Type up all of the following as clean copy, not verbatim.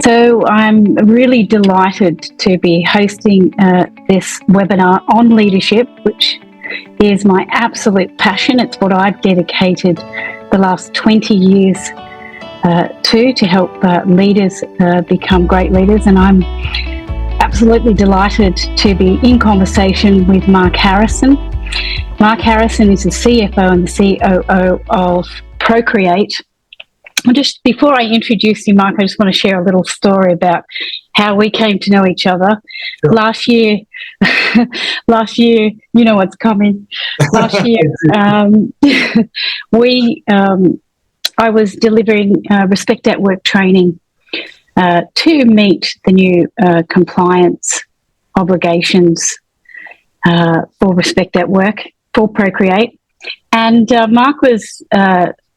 So I'm really delighted to be hosting this webinar on leadership, which is my absolute passion. It's what I've dedicated the last 20 years to help leaders become great leaders. And I'm absolutely delighted to be in conversation with Mark Harrison. Mark Harrison is the CFO and the COO of Procreate. Just before I introduce you, Mark, I just want to share a little story about how we came to know each other. Sure. Last year, you know what's coming. Last year, I was delivering Respect at Work training to meet the new compliance obligations for Respect at Work for Procreate. And Mark was...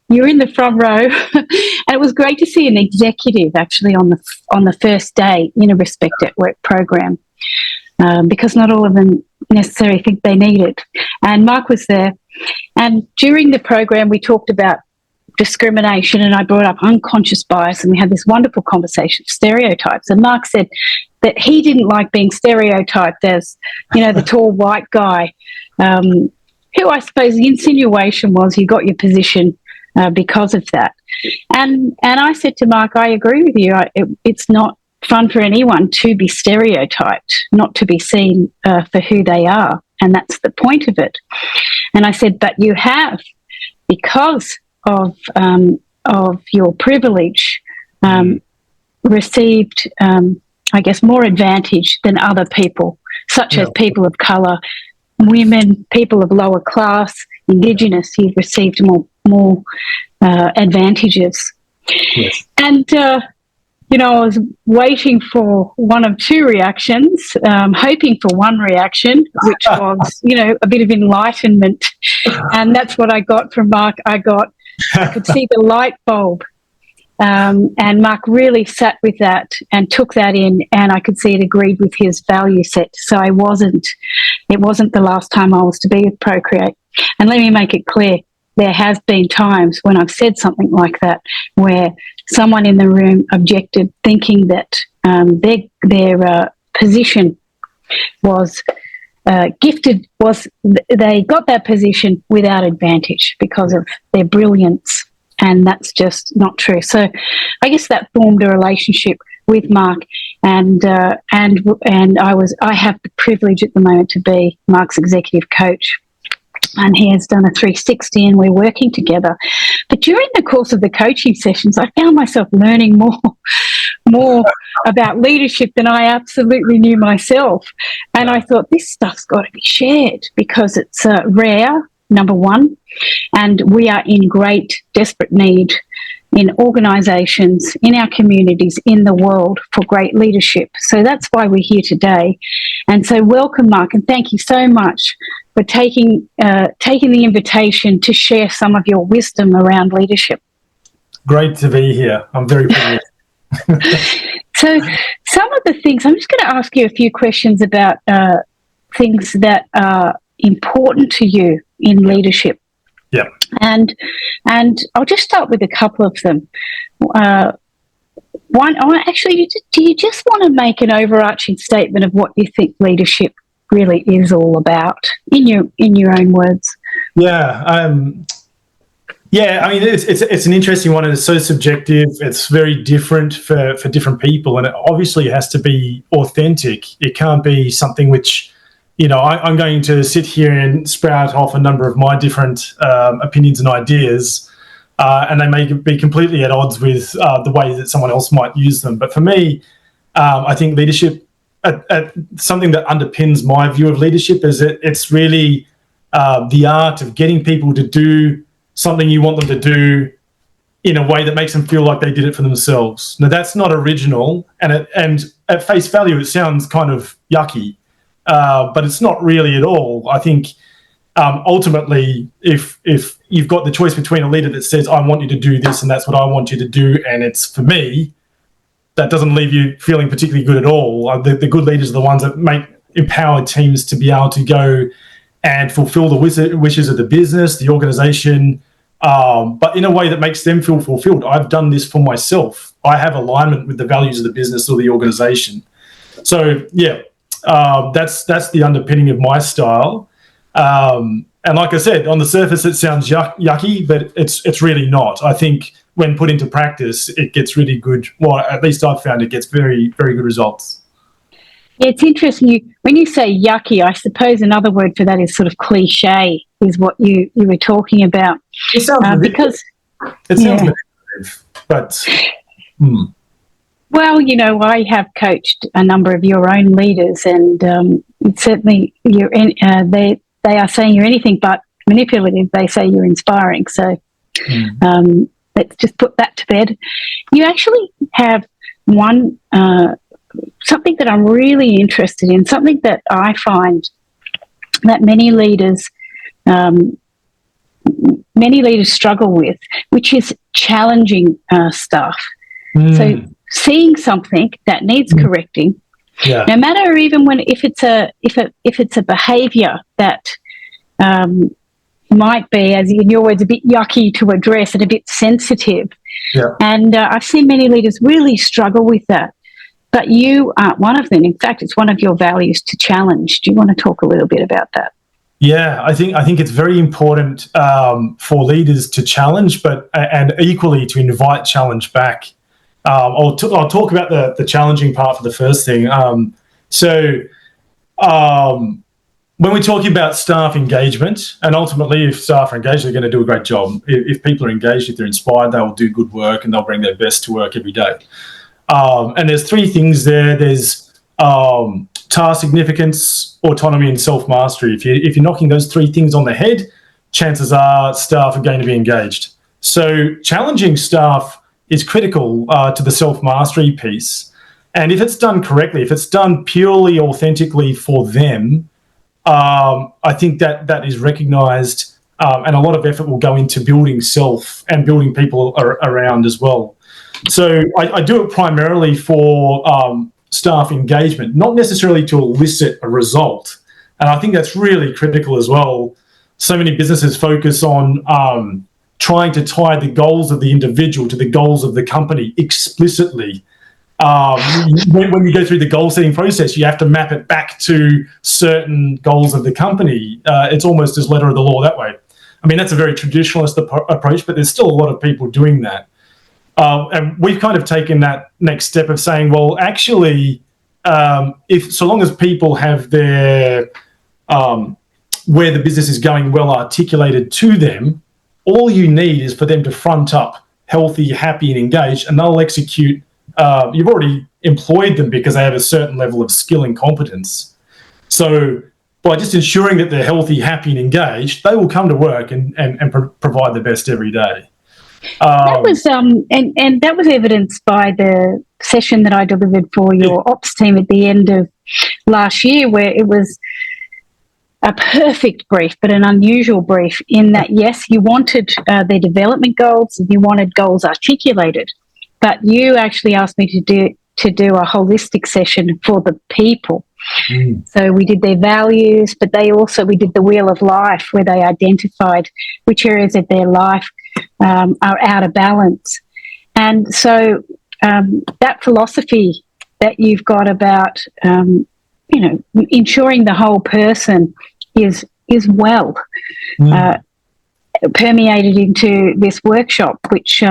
you're in the front row, and it was great to see an executive actually on the first day in a Respect at Work program, because not all of them necessarily think they need it. And Mark was there, and during the program we talked about discrimination, and I brought up unconscious bias, and we had this wonderful conversation of stereotypes. And Mark said that he didn't like being stereotyped as, the tall white guy, who I suppose the insinuation was you got your position because of that. And I said to Mark, I agree with you. It's not fun for anyone to be stereotyped, not to be seen for who they are. And that's the point of it. And I said, but you have, because of your privilege, received, more advantage than other people, such as people of colour, women, people of lower class, Indigenous. You've received more advantages. Yes. And, I was waiting for one of two reactions, hoping for one reaction, which was, a bit of enlightenment. And that's what I got from Mark. I could see the light bulb. And Mark really sat with that and took that in, and I could see it agreed with his value set. So it wasn't the last time I was to be with Procreate. And let me make it clear, there has been times when I've said something like that where someone in the room objected, thinking that their position was gifted, they got that position without advantage because of their brilliance, and that's just not true. So I guess that formed a relationship with Mark, and I have the privilege at the moment to be Mark's executive coach. And he has done a 360 and we're working together. But during the course of the coaching sessions, I found myself learning more about leadership than I absolutely knew myself. And I thought, this stuff's got to be shared because it's rare, number one, and we are in great, desperate need in organisations, in our communities, in the world for great leadership. So that's why we're here today. And so welcome, Mark, and thank you so much for taking the invitation to share some of your wisdom around leadership. Great to be here. I'm very privileged. So some of the things, I'm just going to ask you a few questions about things that are important to you in leadership. Yeah. And I'll just start with a couple of them. One, do you just want to make an overarching statement of what you think leadership really is all about in your own words? Yeah. It's an interesting one, and it's so subjective. It's very different for different people, and it obviously has to be authentic. It can't be something which, I'm going to sit here and sprout off a number of my different opinions and ideas, and they may be completely at odds with the way that someone else might use them. But for me, I think leadership, something that underpins my view of leadership is that it's really the art of getting people to do something you want them to do in a way that makes them feel like they did it for themselves. Now, that's not original, and at face value, it sounds kind of yucky, but it's not really at all. I think ultimately, if you've got the choice between a leader that says, I want you to do this and that's what I want you to do and it's for me, that doesn't leave you feeling particularly good at all. The good leaders are the ones that empower teams to be able to go and fulfill the wishes of the business, the organisation, but in a way that makes them feel fulfilled. I've done this for myself. I have alignment with the values of the business or the organization. So yeah, that's the underpinning of my style. And like I said, on the surface it sounds yucky, but it's really not. I think when put into practice, it gets really good. Well, at least I've found it gets very, very good results. Yeah, it's interesting. When you say yucky, I suppose another word for that is sort of cliche, is what you were talking about. It sounds because it sounds manipulative, but well, I have coached a number of your own leaders, and certainly they are saying you're anything but manipulative. They say you're inspiring. So let's just put that to bed. You actually have one. Something that I'm really interested in, something that I find that many leaders struggle with, which is challenging stuff. So seeing something that needs correcting, no matter even if it's a behaviour that might be, as in your words, a bit yucky to address and a bit sensitive. Yeah. And I've seen many leaders really struggle with that. But you aren't one of them. In fact, it's one of your values to challenge. Do you want to talk a little bit about that? Yeah, I think it's very important for leaders to challenge, and equally to invite challenge back. I'll talk about the challenging part for the first thing. When we're talking about staff engagement, and ultimately if staff are engaged, they're going to do a great job. If people are engaged, if they're inspired, they will do good work and they'll bring their best to work every day. And there's three things there. There's task significance, autonomy, and self-mastery. If you're knocking those three things on the head, chances are staff are going to be engaged. So challenging staff is critical to the self-mastery piece. And if it's done correctly, if it's done purely authentically for them, I think that is recognised, and a lot of effort will go into building self and building people around as well. So I do it primarily for staff engagement, not necessarily to elicit a result. And I think that's really critical as well. So many businesses focus on trying to tie the goals of the individual to the goals of the company explicitly. When you go through the goal setting process, you have to map it back to certain goals of the company. It's almost as letter of the law that way. I mean, that's a very traditionalist approach, but there's still a lot of people doing that. And we've kind of taken that next step of saying, well, actually, if so long as people have their where the business is going well articulated to them, all you need is for them to front up healthy, happy, and engaged, and they'll execute. You've already employed them because they have a certain level of skill and competence. So by just ensuring that they're healthy, happy, and engaged, they will come to work and provide the best every day. That was and that was evidenced by the session that I delivered for your ops team at the end of last year, where it was a perfect brief, but an unusual brief in that, yes, you wanted their development goals, you wanted goals articulated, but you actually asked me to do a holistic session for the people. So we did their values, but we did the wheel of life, where they identified which areas of their life are out of balance. And so that philosophy that you've got about ensuring the whole person is well permeated into this workshop, which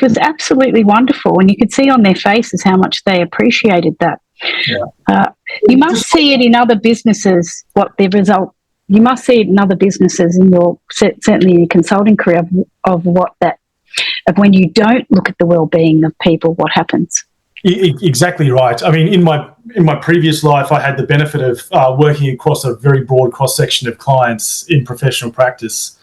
was absolutely wonderful, and you could see on their faces how much they appreciated that. You must see it in other businesses, you must see it in other businesses in your, certainly in your consulting career, of when you don't look at the well-being of people, what happens. Exactly right. I mean, in my previous life, I had the benefit of working across a very broad cross-section of clients in professional practice.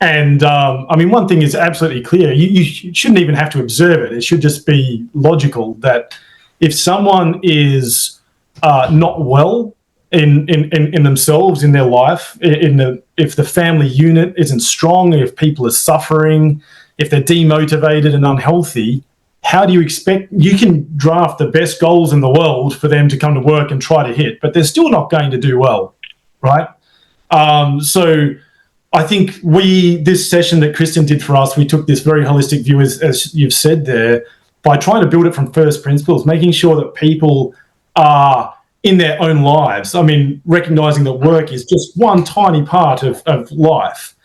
And I mean, one thing is absolutely clear. You shouldn't even have to observe it. It should just be logical that if someone is not well in themselves, in their life, if the family unit isn't strong, if people are suffering, if they're demotivated and unhealthy, how do you expect? You can draft the best goals in the world for them to come to work and try to hit, but they're still not going to do well, right? So I think this session that Kristen did for us, we took this very holistic view, as you've said there, by trying to build it from first principles, making sure that people are in their own lives. I mean, recognizing that work is just one tiny part of life.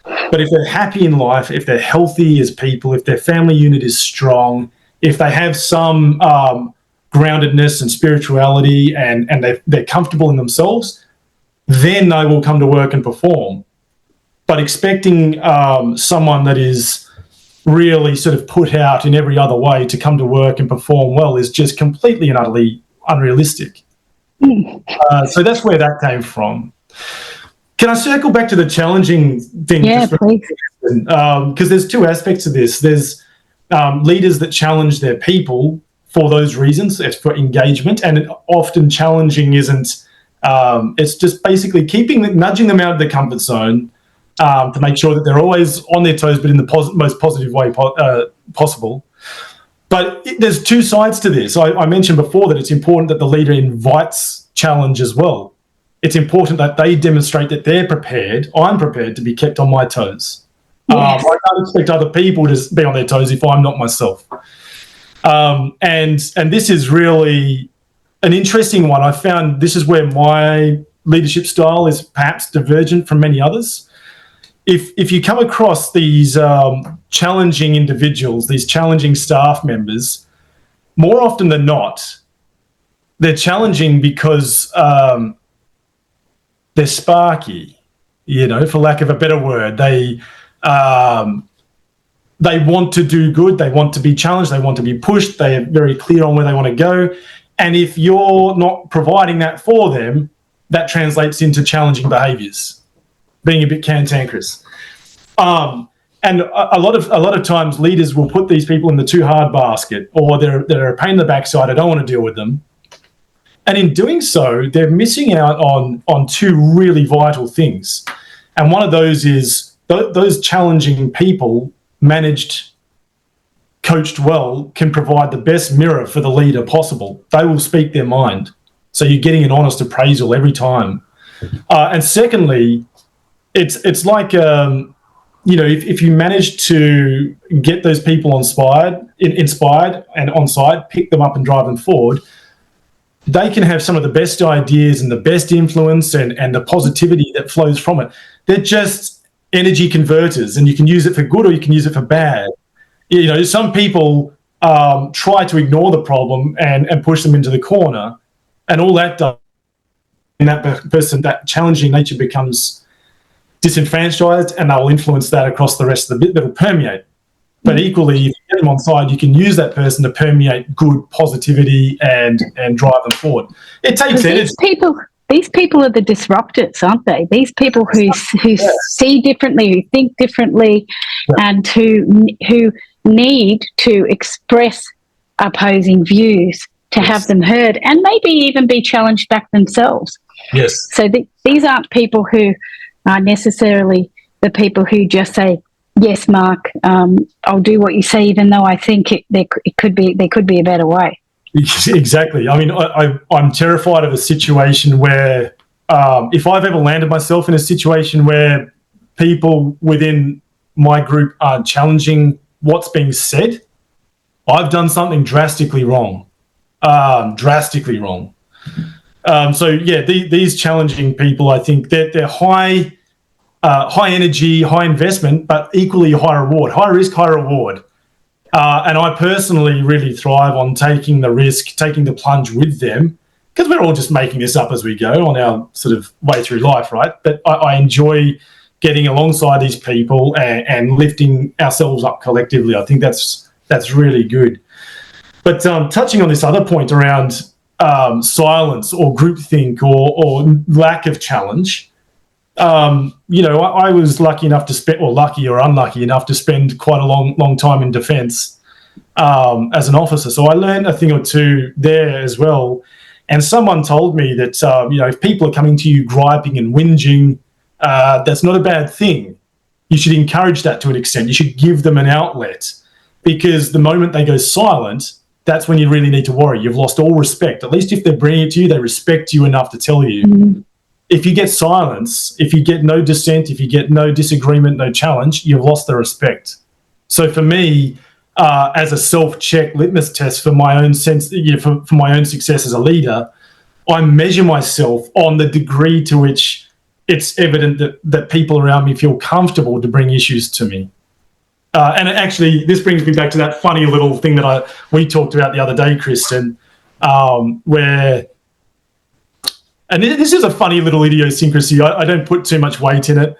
But if they're happy in life, if they're healthy as people, if their family unit is strong, if they have some groundedness and spirituality and they're comfortable in themselves, then they will come to work and perform. But expecting someone that is really sort of put out in every other way to come to work and perform well is just completely and utterly unrealistic. So that's where that came from. Can I circle back to the challenging thing? Yeah, please. Because there's two aspects of this. There's leaders that challenge their people for those reasons. It's for engagement, and often challenging isn't. It's just basically nudging them out of their comfort zone to make sure that they're always on their toes, but in the most positive way possible. But there's two sides to this. I mentioned before that it's important that the leader invites challenge as well. It's important that they demonstrate that they're prepared. I'm prepared to be kept on my toes. Yes. I can't expect other people to be on their toes if I'm not myself. And this is really an interesting one. I found this is where my leadership style is perhaps divergent from many others. If you come across these challenging individuals, these challenging staff members, more often than not, they're challenging because they're sparky, for lack of a better word. They want to do good. They want to be challenged. They want to be pushed. They are very clear on where they want to go. And if you're not providing that for them, that translates into challenging behaviours, being a bit cantankerous. And a lot of times leaders will put these people in the too hard basket, or they're a pain in the backside. I don't want to deal with them. And in doing so, they're missing out on two really vital things. And one of those is those challenging people managed, coached well, can provide the best mirror for the leader possible. They will speak their mind. So you're getting an honest appraisal every time. And secondly, it's like, if you manage to get those people inspired and on side, pick them up and drive them forward, they can have some of the best ideas and the best influence and the positivity that flows from it. They're just energy converters, and you can use it for good or you can use it for bad. Some people try to ignore the problem and push them into the corner, and all that does, and that person, that challenging nature becomes disenfranchised, and they'll influence that across the rest of the bit. That'll permeate. But equally, if you get them on side, you can use that person to permeate good positivity and drive them forward. It takes energy. These people are the disruptors, aren't they? These people who see differently, who think differently, and who need to express opposing views to have them heard, and maybe even be challenged back themselves. Yes. So these aren't people who are necessarily the people who just say, "Yes, Mark, I'll do what you say," even though I think there could be a better way. Exactly. I mean, I'm terrified of a situation where, if I've ever landed myself in a situation where people within my group are challenging what's being said, I've done something drastically wrong. These challenging people, I think they're high energy, high investment, but equally high reward, high risk, high reward. And I personally really thrive on taking the risk, taking the plunge with them, because we're all just making this up as we go on our sort of way through life, right? But I enjoy getting alongside these people and lifting ourselves up collectively. I think that's really good. But touching on this other point around silence or groupthink or lack of challenge, I was lucky enough to spend, or lucky or unlucky enough to spend quite a long time in defence as an officer. So I learned a thing or two there as well. And someone told me that, if people are coming to you griping and whinging, that's not a bad thing. You should encourage that to an extent. You should give them an outlet, because the moment they go silent, that's when you really need to worry. You've lost all respect. At least if they're bringing it to you, they respect you enough to tell you. Mm-hmm. If you get silence, if you get no dissent, if you get no disagreement, no challenge, you've lost the respect. So for me, as a self-check litmus test for my own sense, for my own success as a leader. I measure myself on the degree to which it's evident that people around me feel comfortable to bring issues to me. And actually, this brings me back to that funny little thing that we talked about the other day, Kristen, where, and this is a funny little idiosyncrasy. I don't put too much weight in it.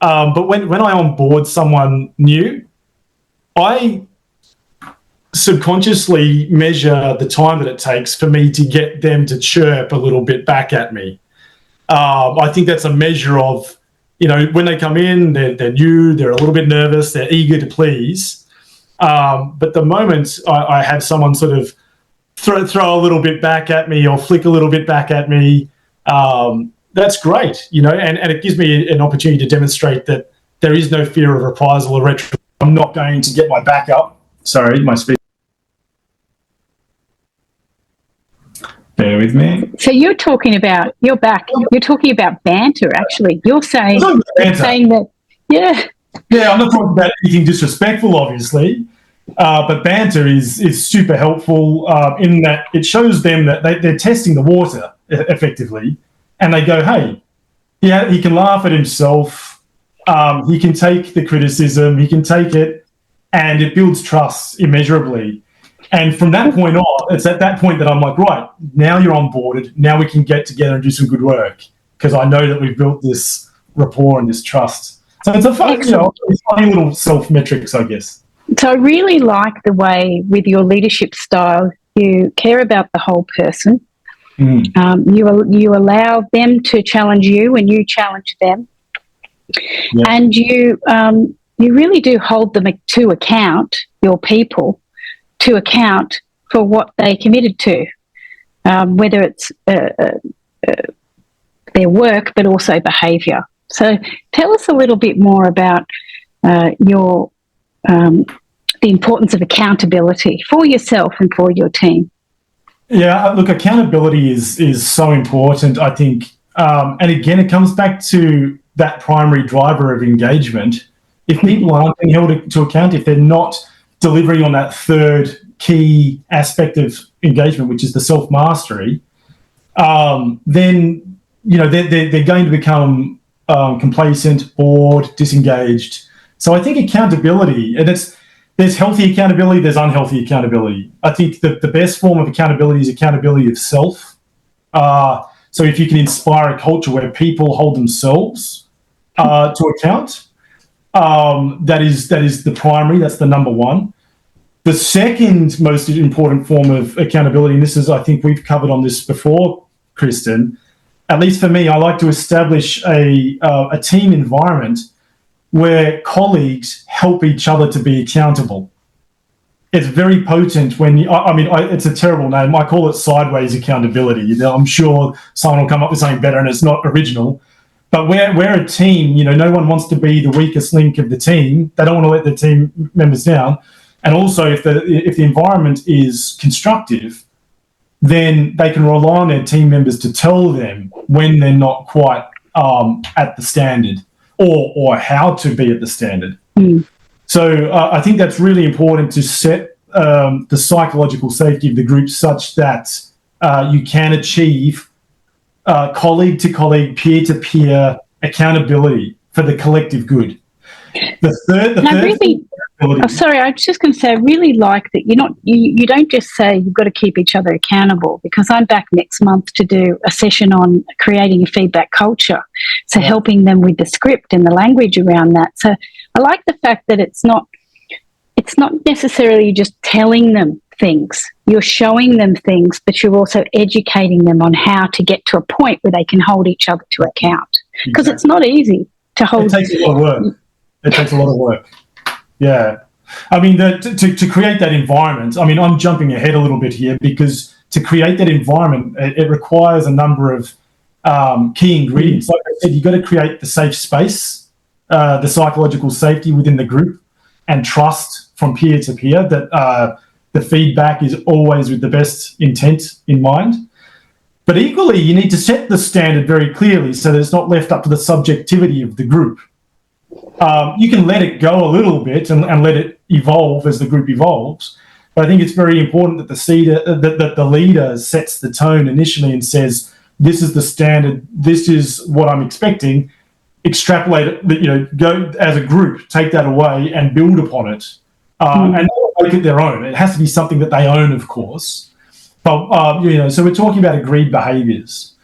But when I onboard someone new, I subconsciously measure the time that it takes for me to get them to chirp a little bit back at me. I think that's a measure of, when they come in, they're new, they're a little bit nervous, they're eager to please. But the moment I have someone sort of throw a little bit back at me or flick a little bit back at me, that's great, and it gives me an opportunity to demonstrate that there is no fear of reprisal or retro. I'm not going to get my back up. Sorry, my speed. Bear with me. So you're talking about banter, actually. You're saying that, yeah. Yeah, I'm not talking about anything disrespectful, obviously, but banter is super helpful in that it shows them that they're testing the water effectively, and they go, hey, yeah, he can laugh at himself, he can take the criticism, he can take it, and it builds trust immeasurably. And from that point on, it's at that point that I'm like, right, now you're onboarded. Now we can get together and do some good work because I know that we've built this rapport and this trust. So it's a funny little self-metrics, I guess. So I really like the way with your leadership style, you care about the whole person. You allow them to challenge you and you challenge them. Yeah. And you really do hold them to account, your people, to account for what they committed to, whether it's their work, but also behaviour. So tell us a little bit more about the importance of accountability for yourself and for your team. Yeah, look, accountability is so important, I think. And again, it comes back to that primary driver of engagement. If people aren't being held to account, if they're not delivering on that third key aspect of engagement, which is the self-mastery, then they're going to become complacent, bored, disengaged. So I think accountability, and there's healthy accountability, there's unhealthy accountability. I think that the best form of accountability is accountability of self. So if you can inspire a culture where people hold themselves to account, that is the primary, that's the number one. The second most important form of accountability, and this is, I think we've covered on this before, Kristen, at least for me, I like to establish a team environment where colleagues help each other to be accountable. It's very potent when it's a terrible name. I call it sideways accountability. I'm sure someone will come up with something better and it's not original. But we're a team, no one wants to be the weakest link of the team. They don't want to let their team members down. And also, if the environment is constructive, then they can rely on their team members to tell them when they're not quite at the standard or how to be at the standard. So I think that's really important to set the psychological safety of the group such that you can achieve colleague to colleague, peer to peer accountability for the collective good. Sorry, I was just going to say, I really like that you don't just say you've got to keep each other accountable, because I'm back next month to do a session on creating a feedback culture. So helping them with the script and the language around that. So I like the fact that it's not necessarily just telling them things. You're showing them things, but you're also educating them on how to get to a point where they can hold each other to account. Because It's not easy to hold. It takes a lot of work. It takes a lot of work. Yeah. I mean, to create that environment, I'm jumping ahead a little bit here, because to create that environment, it requires a number of key ingredients. Like I said, you've got to create the safe space, the psychological safety within the group, and trust from peer to peer that the feedback is always with the best intent in mind. But equally, you need to set the standard very clearly so that it's not left up to the subjectivity of the group. You can let it go a little bit and let it evolve as the group evolves. But I think it's very important that the leader sets the tone initially and says, "This is the standard. This is what I'm expecting." Extrapolate it. Go as a group, take that away and build upon it, and make it their own. It has to be something that they own, of course. But so we're talking about agreed behaviours.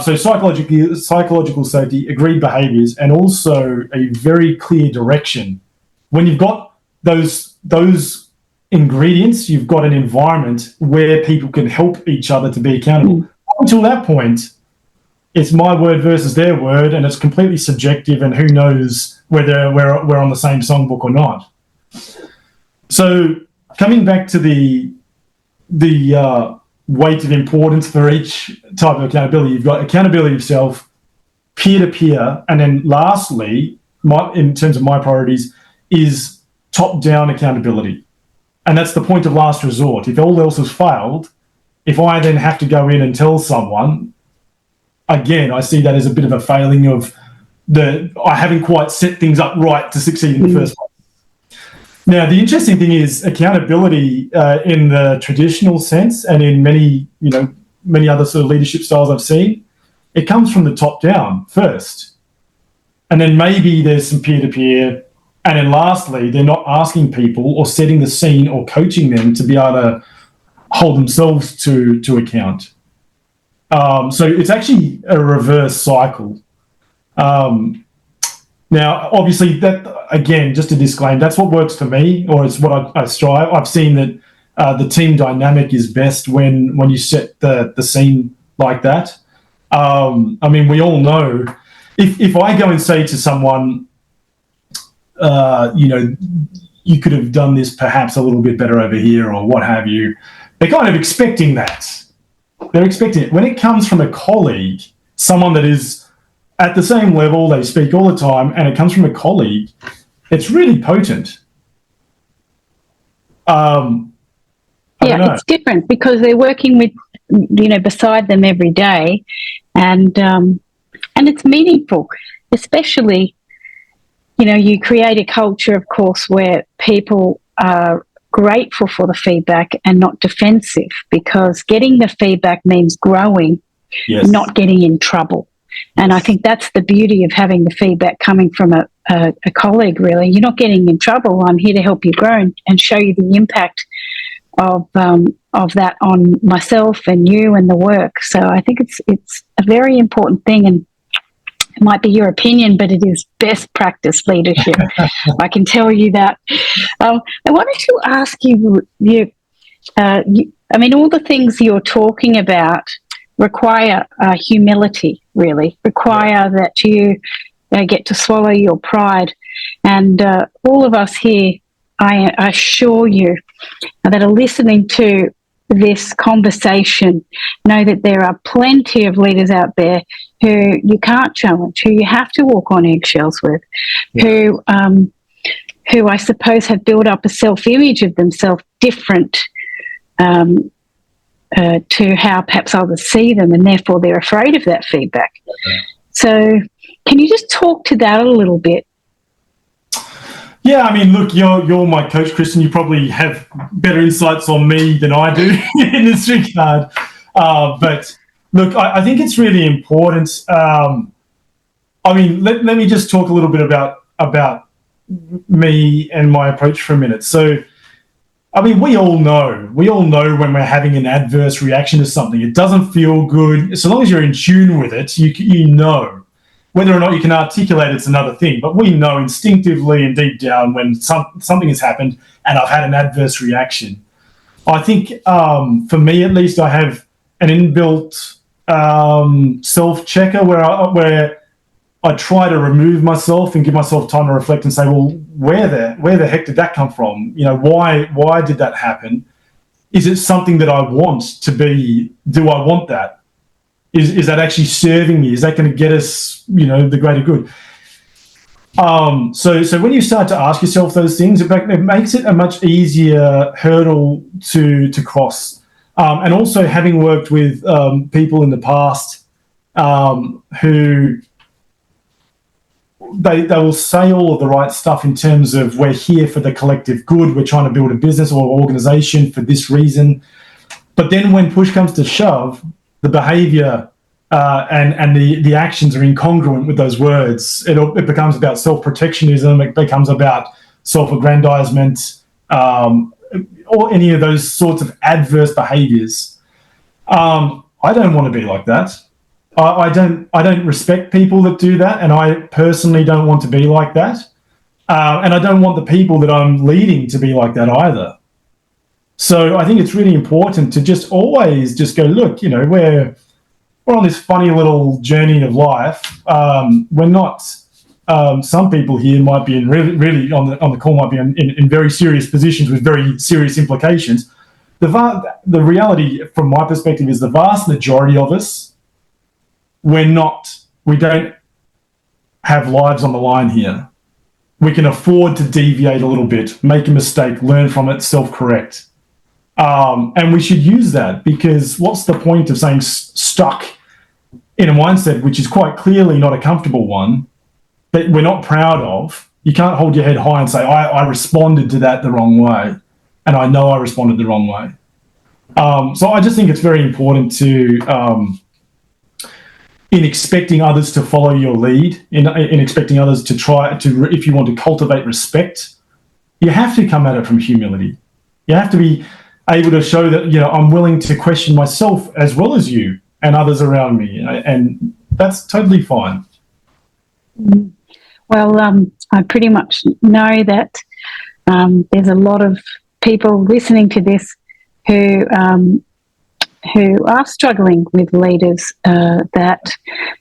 So psychological safety, agreed behaviours, and also a very clear direction. When you've got those ingredients, you've got an environment where people can help each other to be accountable. Until that point, it's my word versus their word, and it's completely subjective, and who knows whether we're on the same songbook or not. So coming back to the weight of importance for each type of accountability, you've got accountability of self, peer-to-peer, and then lastly, in terms of my priorities, is top-down accountability. And that's the point of last resort. If all else has failed, if I then have to go in and tell someone, again, I see that as a bit of a failing of I haven't quite set things up right to succeed in the first place. Now, the interesting thing is accountability in the traditional sense, and in many other sort of leadership styles I've seen, it comes from the top down first. And then maybe there's some peer-to-peer. And then lastly, they're not asking people or setting the scene or coaching them to be able to hold themselves to account. So it's actually a reverse cycle. Now, obviously, that again, just to disclaim, that's what works for me, or it's what I strive. I've seen that the team dynamic is best when you set the scene like that. I mean, we all know if I go and say to someone, you could have done this perhaps a little bit better over here, or what have you, they're kind of expecting that. They're expecting it. When it comes from a colleague, someone that is at the same level, they speak all the time, and it comes from a colleague, it's really potent. It's different because they're working with, beside them every day, and it's meaningful, especially, you create a culture, of course, where people are grateful for the feedback and not defensive, because getting the feedback means growing, not getting in trouble. And I think that's the beauty of having the feedback coming from a colleague, really. You're not getting in trouble. I'm here to help you grow and show you the impact of that on myself and you and the work. So I think it's a very important thing, and it might be your opinion, but it is best practice leadership. I can tell you that. I wanted to ask you, all the things you're talking about require humility, really, require that you get to swallow your pride. And all of us here, I assure you, that are listening to this conversation, know that there are plenty of leaders out there who you can't challenge, who you have to walk on eggshells with, who I suppose have built up a self-image of themselves different to how perhaps others see them, and therefore they're afraid of that feedback. So can you just talk to that a little bit? Yeah, I mean, look, you're my coach, Kristen. You probably have better insights on me than I do in this regard. But look, I think it's really important. Let me just talk a little bit about me and my approach for a minute. So, I mean, we all know when we're having an adverse reaction to something. It doesn't feel good. So long as you're in tune with it, you know. Whether or not you can articulate it's another thing, but we know instinctively and deep down when something has happened and I've had an adverse reaction. I think for me, at least, I have an inbuilt self-checker where I try to remove myself and give myself time to reflect and say, well, where the heck did that come from? Why did that happen? Is it something that I want to be? Do I want that? Is that actually serving me? Is that going to get us, the greater good? So when you start to ask yourself those things, it makes it a much easier hurdle to cross. And also, having worked with people in the past who they will say all of the right stuff in terms of we're here for the collective good, we're trying to build a business or organization for this reason. But then when push comes to shove, the behavior and the actions are incongruent with those words. It becomes about self-protectionism, it becomes about self-aggrandizement, or any of those sorts of adverse behaviors. I don't want to be like that. I don't respect people that do that, and I personally don't want to be like that. And I don't want the people that I'm leading to be like that either. So I think it's really important to just always just go, look, we're on this funny little journey of life. We're not. Some people here might be in really on the call might be in very serious positions with very serious implications. The reality, from my perspective, is the vast majority of us, we don't have lives on the line here. We can afford to deviate a little bit, make a mistake, learn from it, self-correct. And we should use that, because what's the point of saying stuck in a mindset which is quite clearly not a comfortable one, that we're not proud of? You can't hold your head high and say, I responded to that the wrong way, and I know I responded the wrong way. So I just think it's very important to, in expecting others to follow your lead, in expecting others to try to, if you want to cultivate respect, you have to come at it from humility. You have to be able to show that, I'm willing to question myself as well as you and others around me, and that's totally fine. Well, I pretty much know that there's a lot of people listening to this who are struggling with leaders that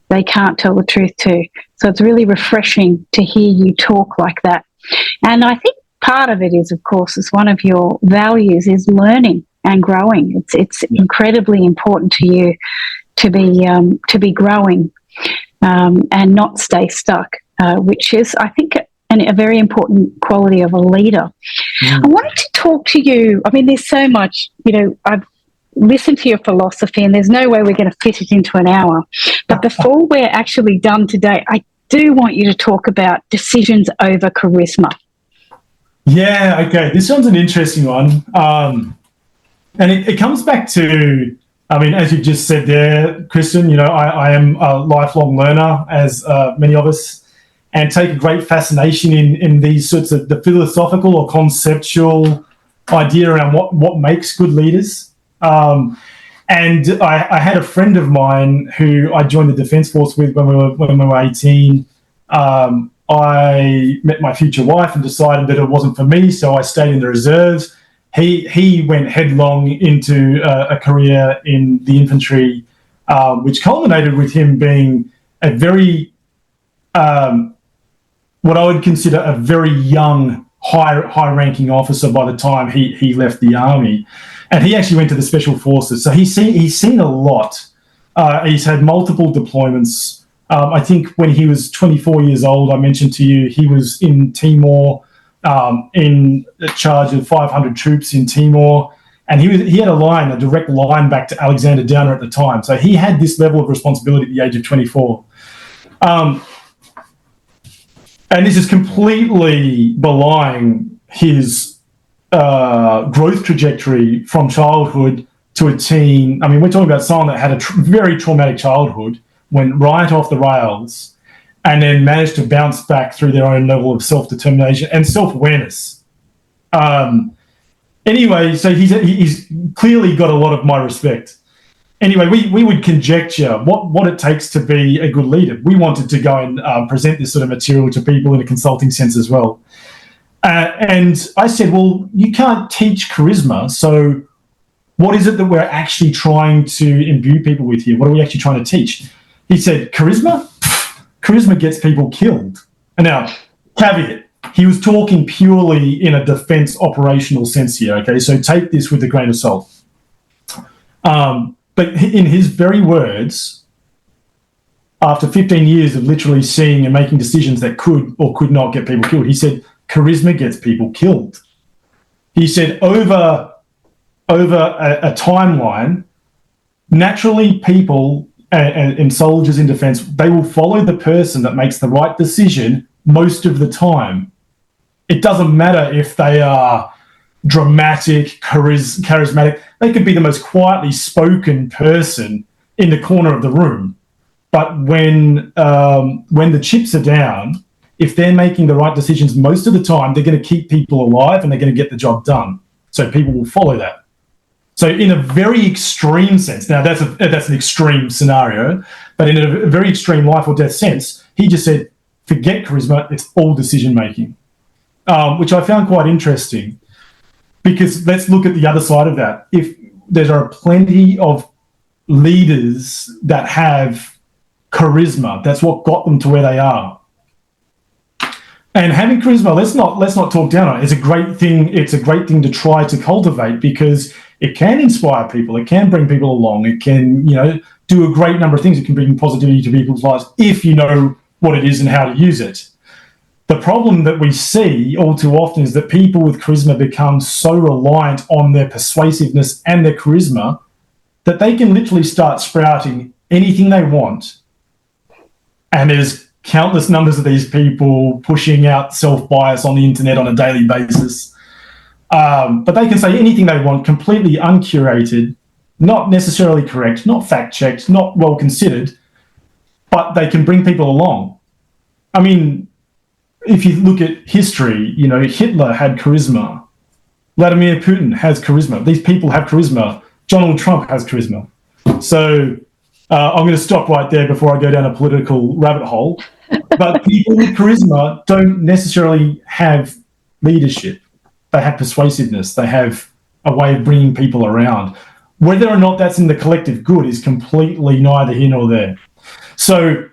they can't tell the truth to. So it's really refreshing to hear you talk like that. And I think part of it is, of course, is one of your values is learning and growing. It's incredibly important to you to be growing and not stay stuck, which is, I think, a very important quality of a leader. I wanted to talk to you. I mean, there's so much, I've listened to your philosophy, and there's no way we're going to fit it into an hour. But before we're actually done today, I do want you to talk about decisions over charisma. Yeah, okay. This one's an interesting one. And it comes back to, as you just said there, Kristen, I am a lifelong learner, as many of us, and take a great fascination in these sorts of the philosophical or conceptual idea around what makes good leaders. And I had a friend of mine who I joined the Defence Force with when we were 18. I met my future wife and decided that it wasn't for me, so I stayed in the reserves. He went headlong into a career in the infantry, which culminated with him being a very, what I would consider a very young, high-ranking officer by the time he left the army. And he actually went to the Special Forces. So he's seen a lot. He's had multiple deployments. I think when he was 24 years old, I mentioned to you, he was in Timor, in charge of 500 troops in Timor. And he had a direct line back to Alexander Downer at the time. So he had this level of responsibility at the age of 24. And this is completely belying his growth trajectory from childhood to a teen. I mean, we're talking about someone that had a very traumatic childhood, went right off the rails, and then managed to bounce back through their own level of self-determination and self-awareness. Anyway, so he's clearly got a lot of my respect. Anyway, we would conjecture what it takes to be a good leader. We wanted to go and present this sort of material to people in a consulting sense as well. And I said, well, you can't teach charisma, so what is it that we're actually trying to imbue people with here? What are we actually trying to teach? He said, charisma? Charisma gets people killed. And now, caveat, he was talking purely in a defense operational sense here, okay? So take this with a grain of salt. But in his very words, after 15 years of literally seeing and making decisions that could or could not get people killed, he said, charisma gets people killed. He said, over a timeline, naturally people, and soldiers in defence, they will follow the person that makes the right decision most of the time. It doesn't matter if they are dramatic, charismatic. They could be the most quietly spoken person in the corner of the room. But when the chips are down, if they're making the right decisions most of the time, they're going to keep people alive and they're going to get the job done. So people will follow that. So in a very extreme sense, now that's an extreme scenario, but in a very extreme life or death sense, he just said, forget charisma, it's all decision making, which I found quite interesting, because let's look at the other side of that. If there are plenty of leaders that have charisma, that's what got them to where they are. And having charisma, let's not talk down on it. It's a great thing. It's a great thing to try to cultivate, because it can inspire people. It can bring people along. It can, do a great number of things. It can bring positivity to people's lives if you know what it is and how to use it. The problem that we see all too often is that people with charisma become so reliant on their persuasiveness and their charisma that they can literally start sprouting anything they want. And there's countless numbers of these people pushing out self-bias on the internet on a daily basis. But they can say anything they want, completely uncurated, not necessarily correct, not fact-checked, not well-considered, but they can bring people along. I mean, if you look at history, Hitler had charisma. Vladimir Putin has charisma. These people have charisma. Donald Trump has charisma. So I'm going to stop right there before I go down a political rabbit hole. But people with charisma don't necessarily have leadership. They have persuasiveness. They have a way of bringing people around. Whether or not that's in the collective good is completely neither here nor there. So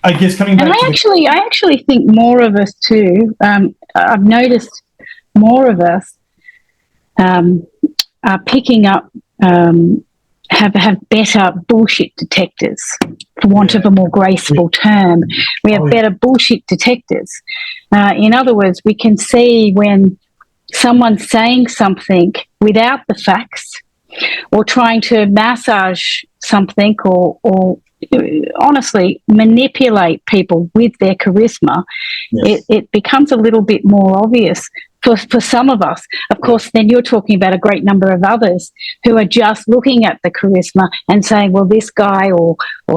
I guess coming back I actually think more of us too, I've noticed more of us are picking up, have better bullshit detectors, for want of a more graceful term. We have better bullshit detectors. In other words, we can see when someone's saying something without the facts, or trying to massage something, or honestly manipulate people with their charisma. Yes. It becomes a little bit more obvious for some of us. Of course, then you're talking about a great number of others who are just looking at the charisma and saying, well, this guy or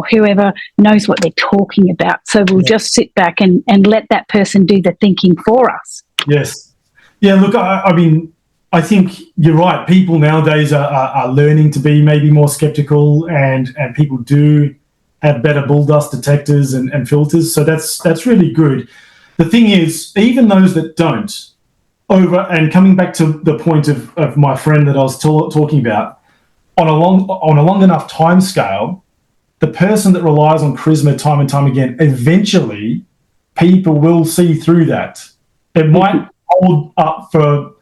whoever knows what they're talking about, so we'll just sit back and let that person do the thinking for us. Yes. Yeah, look, I mean, I think you're right. People nowadays are learning to be maybe more skeptical, and people do have better bull dust detectors and filters. So that's really good. The thing is, even those that don't, and coming back to the point of my friend that I was talking about, on a long enough time scale, the person that relies on charisma time and time again, eventually people will see through that. It might hold up for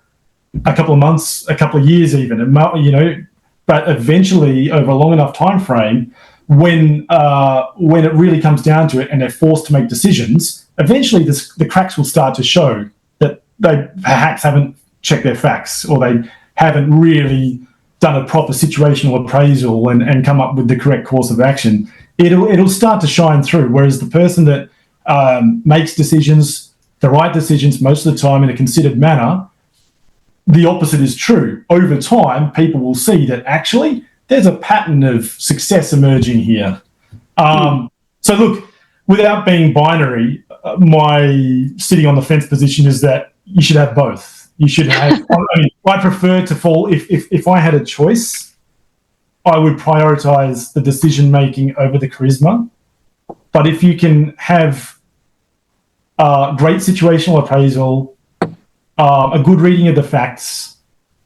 a couple of months, a couple of years even, but eventually over a long enough time frame, when it really comes down to it and they're forced to make decisions, eventually the cracks will start to show that they perhaps haven't checked their facts, or they haven't really done a proper situational appraisal and come up with the correct course of action. It'll start to shine through, whereas the person that makes decisions, the right decisions most of the time in a considered manner, the opposite is true. Over time, people will see that actually there's a pattern of success emerging here. So look, without being binary, my sitting on the fence position is that you should have both. You should have, I prefer to fall, if I had a choice, I would prioritize the decision-making over the charisma. But if you can have great situational appraisal, a good reading of the facts,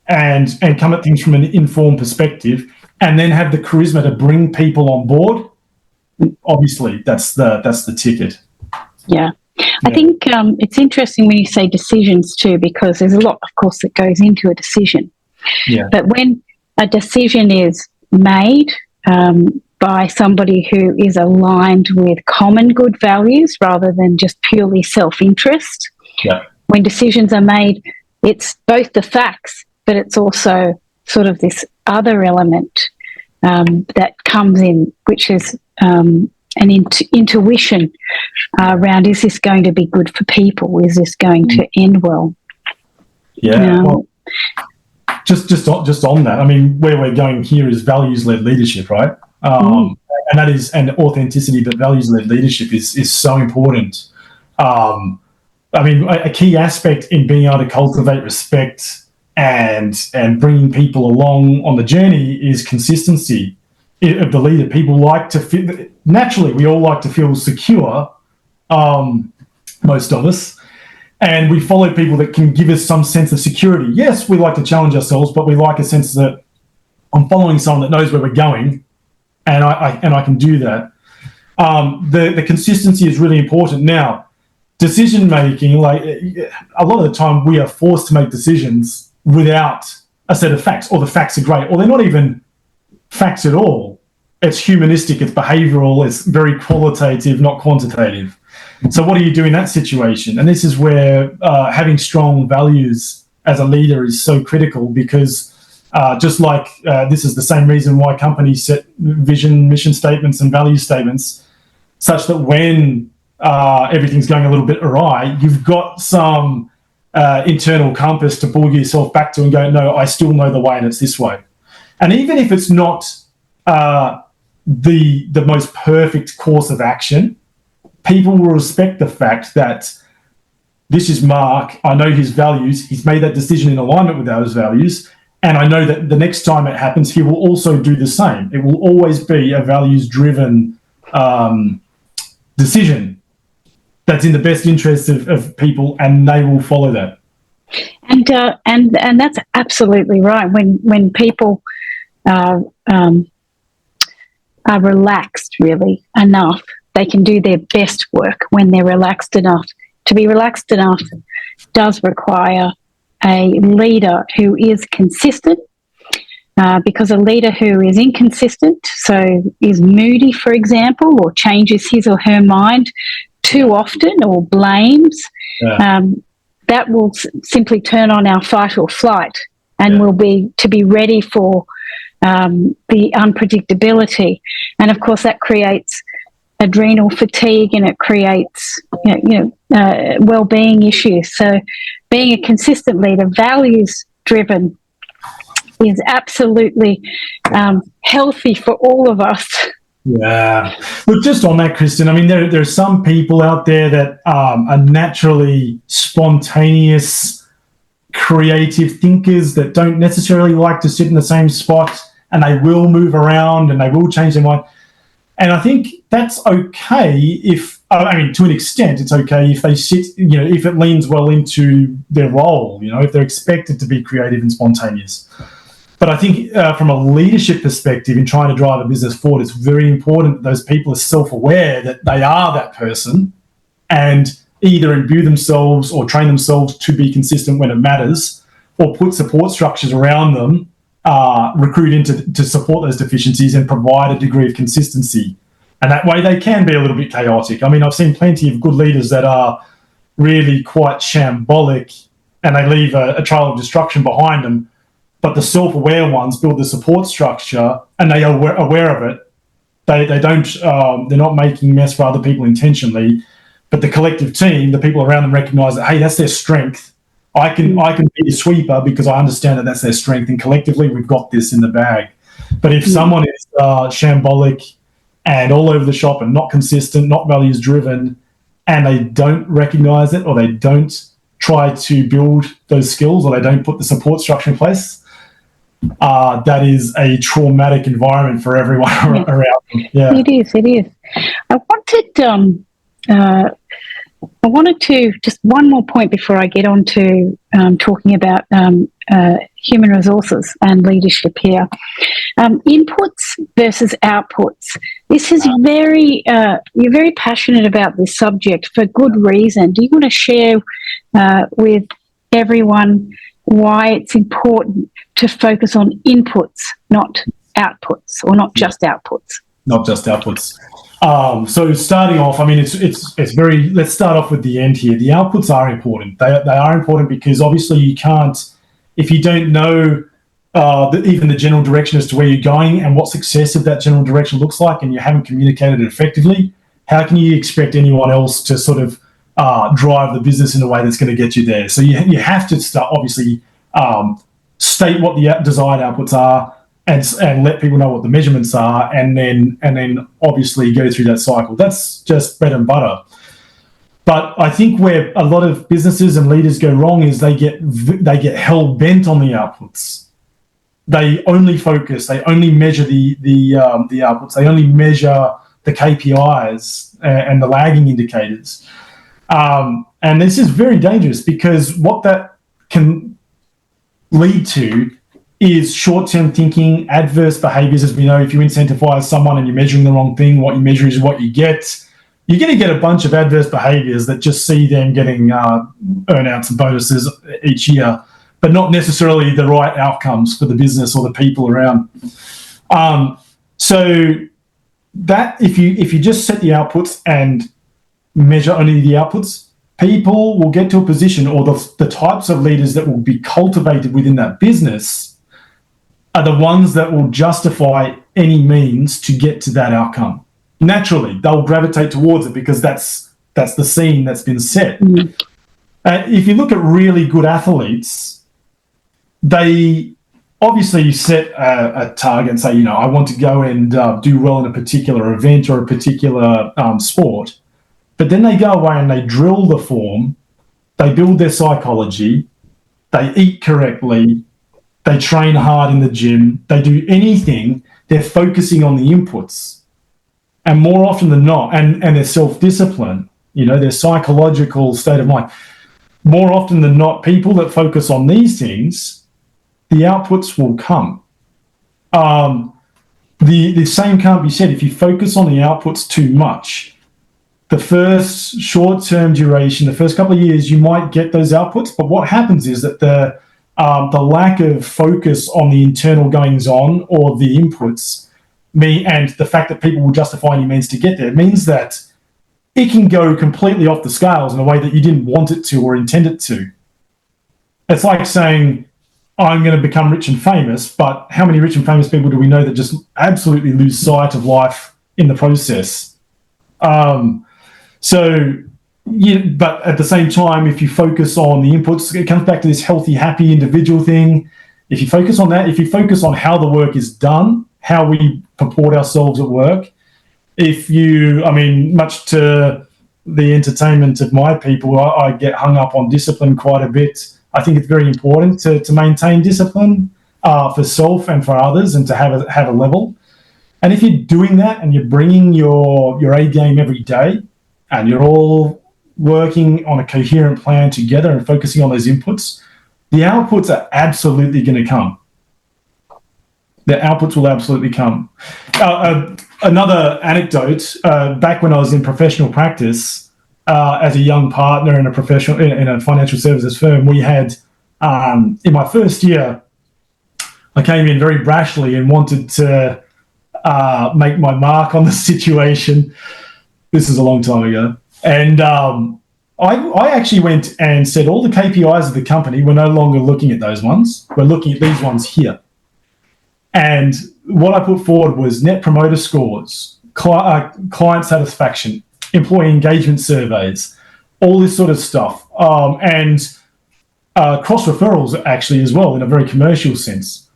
and come at things from an informed perspective, and then have the charisma to bring people on board, obviously that's the ticket. Yeah. I think it's interesting when you say decisions too, because there's a lot, of course, that goes into a decision. Yeah. But when a decision is made by somebody who is aligned with common good values rather than just purely self-interest, when decisions are made, it's both the facts, but it's also sort of this other element that comes in, which is an intuition around, is this going to be good for people? Is this going to end well? Yeah. Well, just on that, I mean, where we're going here is values-led leadership, right? And that is, and authenticity, but values-led leadership is so important. I mean, a key aspect in being able to cultivate respect and bringing people along on the journey is consistency of the leader. People like to feel, naturally, we all like to feel secure, most of us, and we follow people that can give us some sense of security. Yes, we like to challenge ourselves, but we like a sense that I'm following someone that knows where we're going, and I can do that. The consistency is really important. Now, decision making, like a lot of the time, we are forced to make decisions without a set of facts, or the facts are great, or they're not even facts at all. It's humanistic, it's behavioral, it's very qualitative, not quantitative. So what do you do in that situation? And this is where having strong values as a leader is so critical, because just like this is the same reason why companies set vision, mission statements and value statements, such that when everything's going a little bit awry, you've got some internal compass to pull yourself back to and go, no, I still know the way, and it's this way. And even if it's not the most perfect course of action, people will respect the fact that this is Mark, I know his values, he's made that decision in alignment with those values, and I know that the next time it happens, he will also do the same. It will always be a values-driven decision that's in the best interest of people, and they will follow that. And that's absolutely right. When people are relaxed really enough, they can do their best work when they're relaxed enough. To be relaxed enough does require a leader who is consistent, because a leader who is inconsistent, so is moody, for example, or changes his or her mind too often, or blames, that will simply turn on our fight or flight, and will be ready for the unpredictability. And of course that creates adrenal fatigue, and it creates well-being issues. So being a consistent leader, values-driven, is absolutely healthy for all of us. Yeah. Look, just on that, Kristen, I mean, there are some people out there that are naturally spontaneous, creative thinkers that don't necessarily like to sit in the same spot, and they will move around and they will change their mind. And I think that's okay if, I mean, to an extent, it's okay if they sit, if it leans well into their role, if they're expected to be creative and spontaneous. But I think from a leadership perspective, in trying to drive a business forward, it's very important that those people are self-aware that they are that person, and either imbue themselves or train themselves to be consistent when it matters, or put support structures around them, recruit to support those deficiencies and provide a degree of consistency. And that way they can be a little bit chaotic. I mean, I've seen plenty of good leaders that are really quite shambolic, and they leave a trail of destruction behind them. But the self-aware ones build the support structure, and they are aware of it. They don't. They're not making mess for other people intentionally. But the collective team, the people around them, recognise that, hey, that's their strength. I can be a sweeper because I understand that that's their strength, and collectively we've got this in the bag. But if someone is shambolic and all over the shop and not consistent, not values driven, and they don't recognise it, or they don't try to build those skills, or they don't put the support structure in place, that is a traumatic environment for everyone around them. Yeah, it is. I wanted to just one more point before I get on to talking about human resources and leadership here. Inputs versus outputs. This is you're very passionate about this subject for good reason. Do you want to share with everyone why it's important to focus on inputs, not outputs, or not just outputs? Not just outputs. So starting off, I mean, it's very. Let's start off with the end here. The outputs are important. They are important because obviously you can't, if you don't know even the general direction as to where you're going and what success of that general direction looks like, and you haven't communicated it effectively, how can you expect anyone else to sort of drive the business in a way that's going to get you there? So you have to start, obviously, state what the desired outputs are, and let people know what the measurements are, and then obviously go through that cycle. That's just bread and butter. But I think where a lot of businesses and leaders go wrong is they get hell bent on the outputs. They only focus, they only measure the outputs, they only measure the KPIs and the lagging indicators. And this is very dangerous, because what that can lead to is short-term thinking, adverse behaviors. As we know, if you incentivize someone and you're measuring the wrong thing, what you measure is what you get. You're going to get a bunch of adverse behaviors that just see them getting earnouts and bonuses each year, but not necessarily the right outcomes for the business or the people around. So that if you just set the outputs and measure only the outputs, people will get to a position, or the types of leaders that will be cultivated within that business are the ones that will justify any means to get to that outcome. Naturally, they'll gravitate towards it because that's the scene that's been set. Mm-hmm. If you look at really good athletes, they obviously set a target and say, I want to go and do well in a particular event or a particular sport. But then they go away and they drill the form, they build their psychology, they eat correctly, they train hard in the gym, they do anything, they're focusing on the inputs. And more often than not, and their self-discipline, their psychological state of mind, more often than not, people that focus on these things, the outputs will come. The same can't be said if you focus on the outputs too much. The first short-term duration, the first couple of years, you might get those outputs, but what happens is that the lack of focus on the internal goings-on or the inputs, and the fact that people will justify any means to get there, means that it can go completely off the scales in a way that you didn't want it to or intend it to. It's like saying, I'm going to become rich and famous, but how many rich and famous people do we know that just absolutely lose sight of life in the process? But at the same time, if you focus on the inputs, it comes back to this healthy, happy individual thing. If you focus on that, if you focus on how the work is done, how we purport ourselves at work, much to the entertainment of my people, I get hung up on discipline quite a bit. I think it's very important to maintain discipline for self and for others, and to have a level. And if you're doing that and you're bringing your A game every day, and you're all working on a coherent plan together and focusing on those inputs, the outputs are absolutely going to come. The outputs will absolutely come. Another anecdote, back when I was in professional practice, as a young partner in a financial services firm, we had, in my first year, I came in very brashly and wanted to make my mark on the situation. This is a long time ago. And I actually went and said all the KPIs of the company, we're no longer looking at those ones. We're looking at these ones here. And what I put forward was net promoter scores, client satisfaction, employee engagement surveys, all this sort of stuff. And cross referrals actually as well, in a very commercial sense.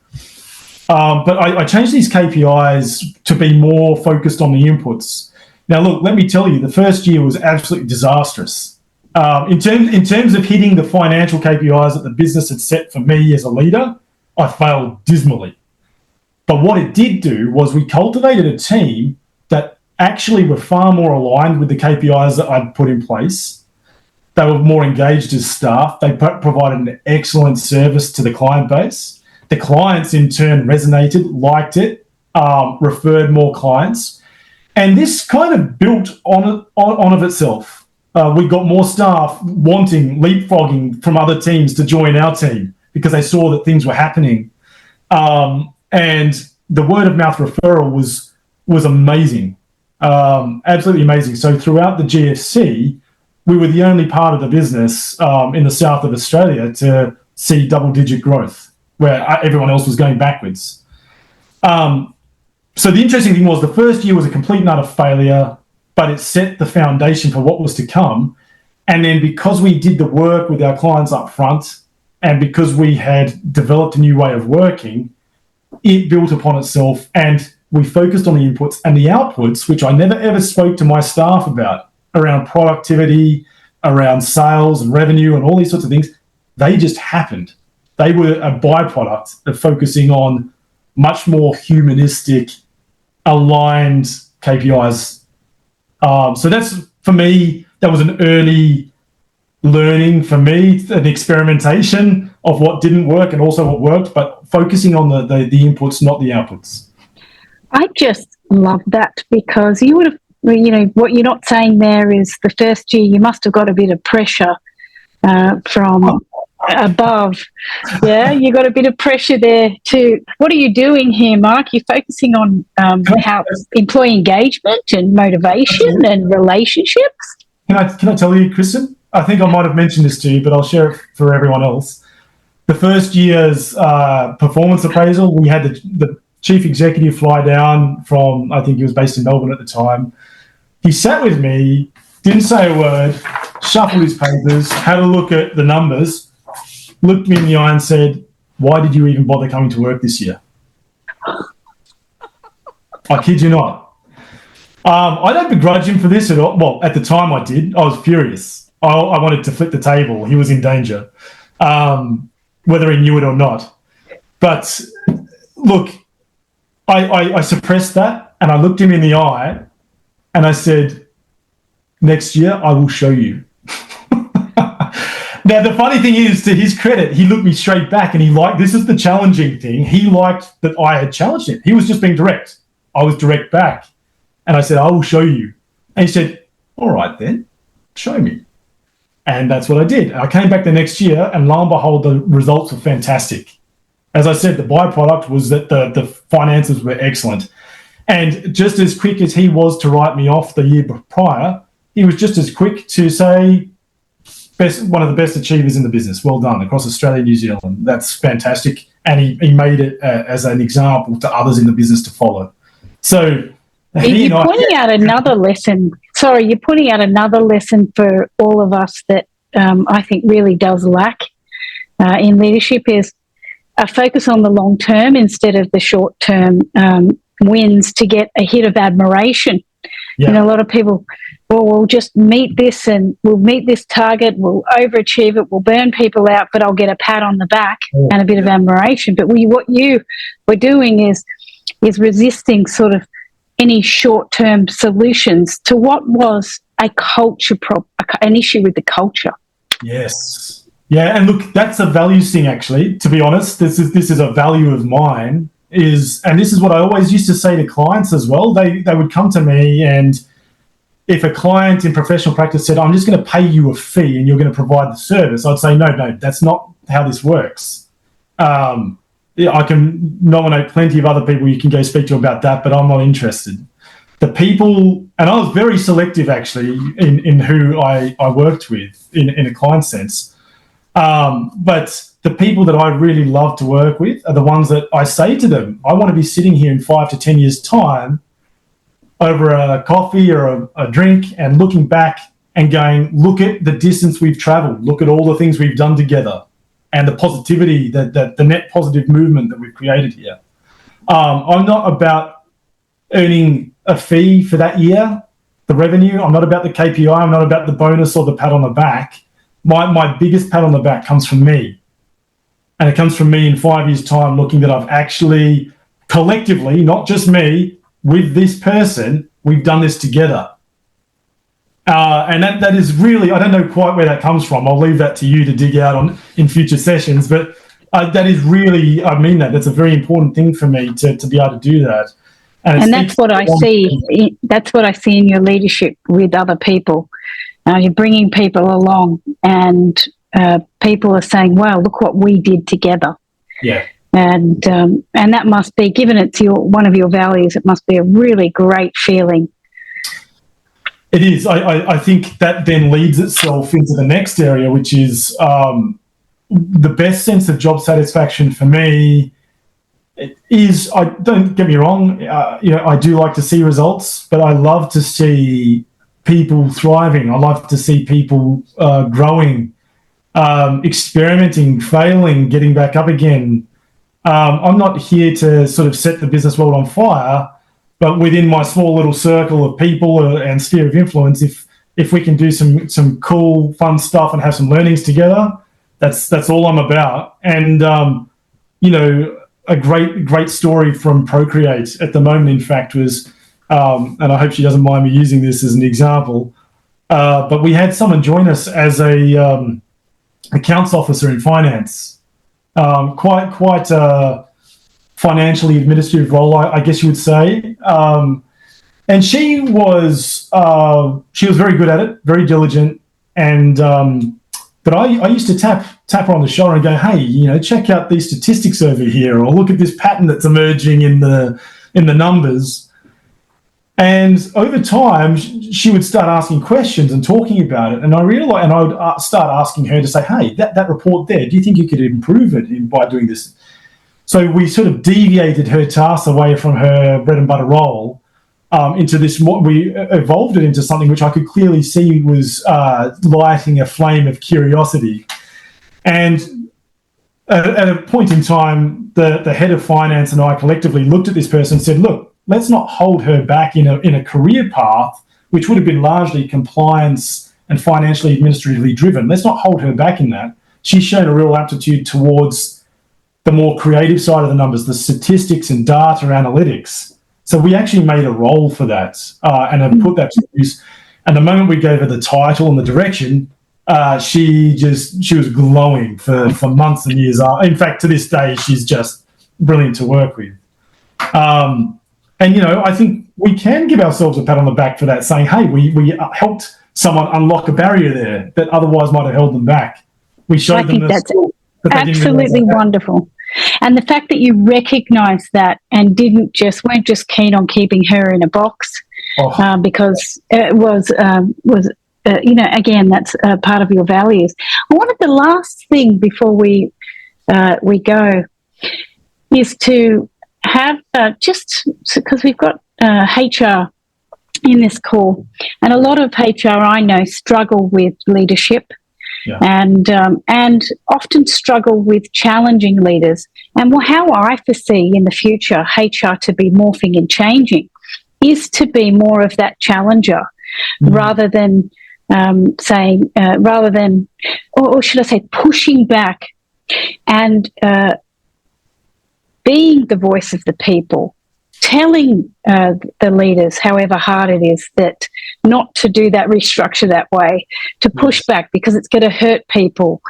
But I changed these KPIs to be more focused on the inputs. Now, look, let me tell you, the first year was absolutely disastrous. In terms of hitting the financial KPIs that the business had set for me as a leader, I failed dismally. But what it did do was we cultivated a team that actually were far more aligned with the KPIs that I'd put in place. They were more engaged as staff. They provided an excellent service to the client base. The clients, in turn, resonated, liked it, referred more clients. And this kind of built on of itself. We got more staff wanting, leapfrogging from other teams to join our team because they saw that things were happening. And the word of mouth referral was amazing, absolutely amazing. So throughout the GFC, we were the only part of the business in the south of Australia to see double-digit growth. where everyone else was going backwards. So the interesting thing was the first year was a complete and utter failure, but it set the foundation for what was to come. And then because we did the work with our clients up front, and because we had developed a new way of working, it built upon itself, and we focused on the inputs and the outputs, which I never ever spoke to my staff about, around productivity, around sales and revenue and all these sorts of things. They just happened. They were a byproduct of focusing on much more humanistic, aligned KPIs. So that's, for me, that was an early learning for me, an experimentation of what didn't work and also what worked, but focusing on the inputs, not the outputs. I just love that, because you would have, what you're not saying there is the first year you must have got a bit of pressure from above. Yeah, you got a bit of pressure there too. What are you doing here, Mark? You're focusing on how employee engagement and motivation and relationships. Can I tell you, Kristen? I think I might have mentioned this to you, but I'll share it for everyone else. The first year's performance appraisal, we had the chief executive fly down from, I think he was based in Melbourne at the time. He sat with me, didn't say a word, shuffled his papers, had a look at the numbers, looked me in the eye and said, "Why did you even bother coming to work this year?" I kid you not. I don't begrudge him for this at all. Well, at the time I did. I was furious. I wanted to flip the table. He was in danger, whether he knew it or not. But look, I suppressed that, and I looked him in the eye and I said, "Next year I will show you." Now, the funny thing is, to his credit, he looked me straight back and he liked, this is the challenging thing, he liked that I had challenged him. He was just being direct. I was direct back. And I said, "I will show you." And he said, "All right then, show me." And that's what I did. I came back the next year, and lo and behold, the results were fantastic. As I said, the byproduct was that the finances were excellent. And just as quick as he was to write me off the year prior, he was just as quick to say, one of the best achievers in the business. Well done, across Australia, New Zealand. That's fantastic. And he made it as an example to others in the business to follow. So you're pointing out another lesson. Sorry, you're pointing out another lesson for all of us that I think really does lack in leadership, is a focus on the long term instead of the short term wins to get a hit of admiration. Yeah. A lot of people, well, we'll just meet this and we'll meet this target, we'll overachieve it, we'll burn people out, but I'll get a pat on the back and a bit of admiration. But what you were doing is resisting sort of any short-term solutions to what was a culture an issue with the culture. Yes. Yeah, and look, that's a values thing, actually, to be honest. This is a value of mine, and this is what I always used to say to clients as well. They would come to me, and if a client in professional practice said, "I'm just going to pay you a fee and you're going to provide the service," I'd say, no, that's not how this works. I can nominate plenty of other people you can go speak to about that, but I'm not interested. The people, and I was very selective actually in who I worked with in a client sense. But the people that I really love to work with are the ones that I say to them, I want to be sitting here in 5 to 10 years' time over a coffee or a drink and looking back and going, look at the distance we've traveled, look at all the things we've done together and the positivity, the net positive movement that we've created here. I'm not about earning a fee for that year, the revenue. I'm not about the KPI. I'm not about the bonus or the pat on the back. My biggest pat on the back comes from me. And it comes from me in 5 years' time, looking that I've actually collectively, not just me, with this person, we've done this together. And that is really, I don't know quite where that comes from. I'll leave that to you to dig out in future sessions. But that is really, I mean that. That's a very important thing for me to be able to do that. And that's what I see. That's what I see in your leadership with other people. You're bringing people along, and people are saying, "Wow, look what we did together." Yeah. And that must be, given it's one of your values, it must be a really great feeling. It is. I think that then leads itself into the next area, which is the best sense of job satisfaction for me is, I don't get me wrong, I do like to see results, but I love to see people thriving. I love to see people growing, experimenting, failing, getting back up again. I'm not here to sort of set the business world on fire, but within my small little circle of people and sphere of influence, if we can do some cool, fun stuff and have some learnings together, that's all I'm about. And a great story from Procreate at the moment, in fact, was, and I hope she doesn't mind me using this as an example, but we had someone join us as a accounts officer in finance, quite a financially administrative role, I guess you would say. And she was very good at it, very diligent, and but I used to tap her on the shoulder and go, hey, check out these statistics over here, or look at this pattern that's emerging in the numbers. And over time, she would start asking questions and talking about it, and I realized, and I would start asking her to say, hey, that report there, do you think you could improve it by doing this? So we sort of deviated her tasks away from her bread and butter role into this. We evolved it into something which I could clearly see was lighting a flame of curiosity. And at a point in time, the head of finance and I collectively looked at this person and said, look, let's not hold her back in a career path, which would have been largely compliance and financially administratively driven. Let's not hold her back in that. She's shown a real aptitude towards the more creative side of the numbers, the statistics and data analytics. So we actually made a role for that and have put that to use. And the moment we gave her the title and the direction, she was glowing for months and years. In fact, to this day, she's just brilliant to work with. And, I think we can give ourselves a pat on the back for that, saying, hey, we helped someone unlock a barrier there that otherwise might have held them back. We showed them I think that's absolutely wonderful. And the fact that you recognised that and weren't just keen on keeping her in a box, because it was again, that's part of your values. I wanted the last thing before we go is to have just because we've got HR in this call, and a lot of HR I know struggle with leadership. Yeah. And often struggle with challenging leaders. And how I foresee in the future HR to be morphing and changing is to be more of that challenger, rather than or should I say, pushing back and being the voice of the people, telling the leaders, however hard it is, that not to do that, restructure that way, to push back because it's going to hurt people.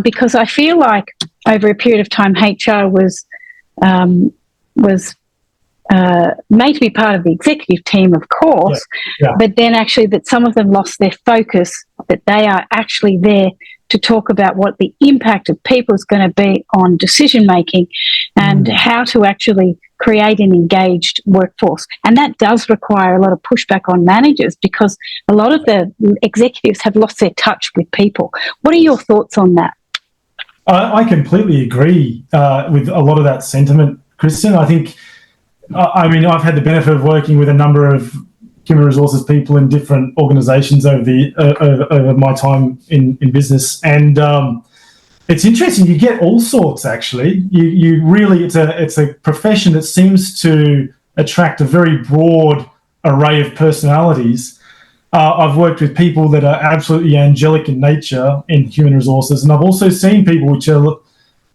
Because I feel like over a period of time, HR was made to be part of the executive team, of course, but then actually that some of them lost their focus, that they are actually there to talk about what the impact of people is going to be on decision making and how to actually create an engaged workforce. And that does require a lot of pushback on managers, because a lot of the executives have lost their touch with people. What are your thoughts on that? I completely agree with a lot of that sentiment, Kristen. I think, I've had the benefit of working with a number of human resources people in different organisations over my time in business, and it's interesting. You get all sorts. Actually, you really it's a profession that seems to attract a very broad array of personalities. I've worked with people that are absolutely angelic in nature in human resources, and I've also seen people which are,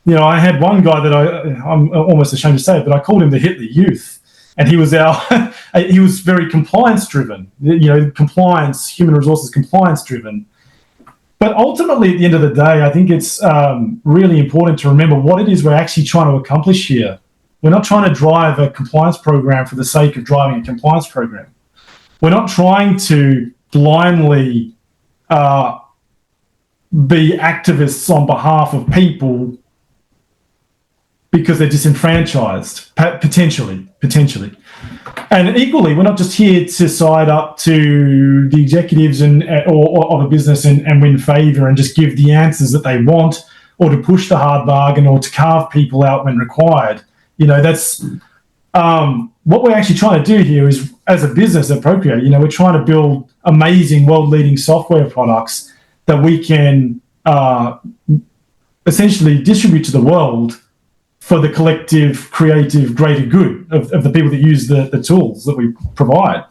I had one guy that I'm almost ashamed to say it, but I called him the Hitler Youth. And he was he was very compliance driven, compliance, human resources compliance driven. But ultimately, at the end of the day, I think it's really important to remember what it is we're actually trying to accomplish here. We're not trying to drive a compliance program for the sake of driving a compliance program. We're not trying to blindly be activists on behalf of people because they're disenfranchised, potentially. And equally, we're not just here to side up to the executives or of a business and win favour and just give the answers that they want or to push the hard bargain or to carve people out when required. That's what we're actually trying to do here is, as a business at Procreate, we're trying to build amazing, world-leading software products that we can essentially distribute to the world for the collective, creative, greater good of the people that use the tools that we provide.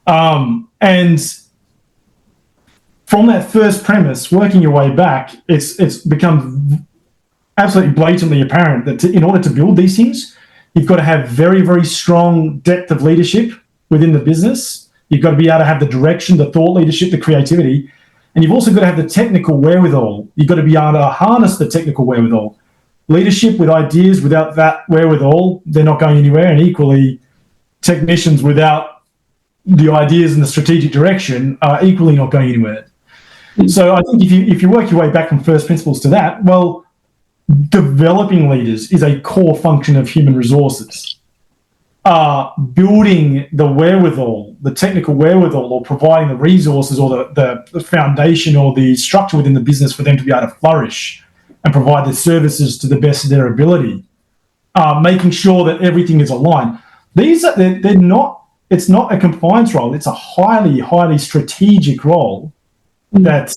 And from that first premise, working your way back, it's become absolutely blatantly apparent that in order to build these things, you've got to have very, very strong depth of leadership within the business. You've got to be able to have the direction, the thought leadership, the creativity, and you've also got to have the technical wherewithal. You've got to be able to harness the technical wherewithal. Leadership with ideas, without that wherewithal, they're not going anywhere. And equally, technicians without the ideas and the strategic direction are equally not going anywhere. So I think if you work your way back from first principles to that, well, developing leaders is a core function of human resources. Building the wherewithal, the technical wherewithal, or providing the resources or the foundation or the structure within the business for them to be able to flourish and provide their services to the best of their ability, making sure that everything is aligned. They're not, it's not a compliance role. It's a highly, highly strategic role that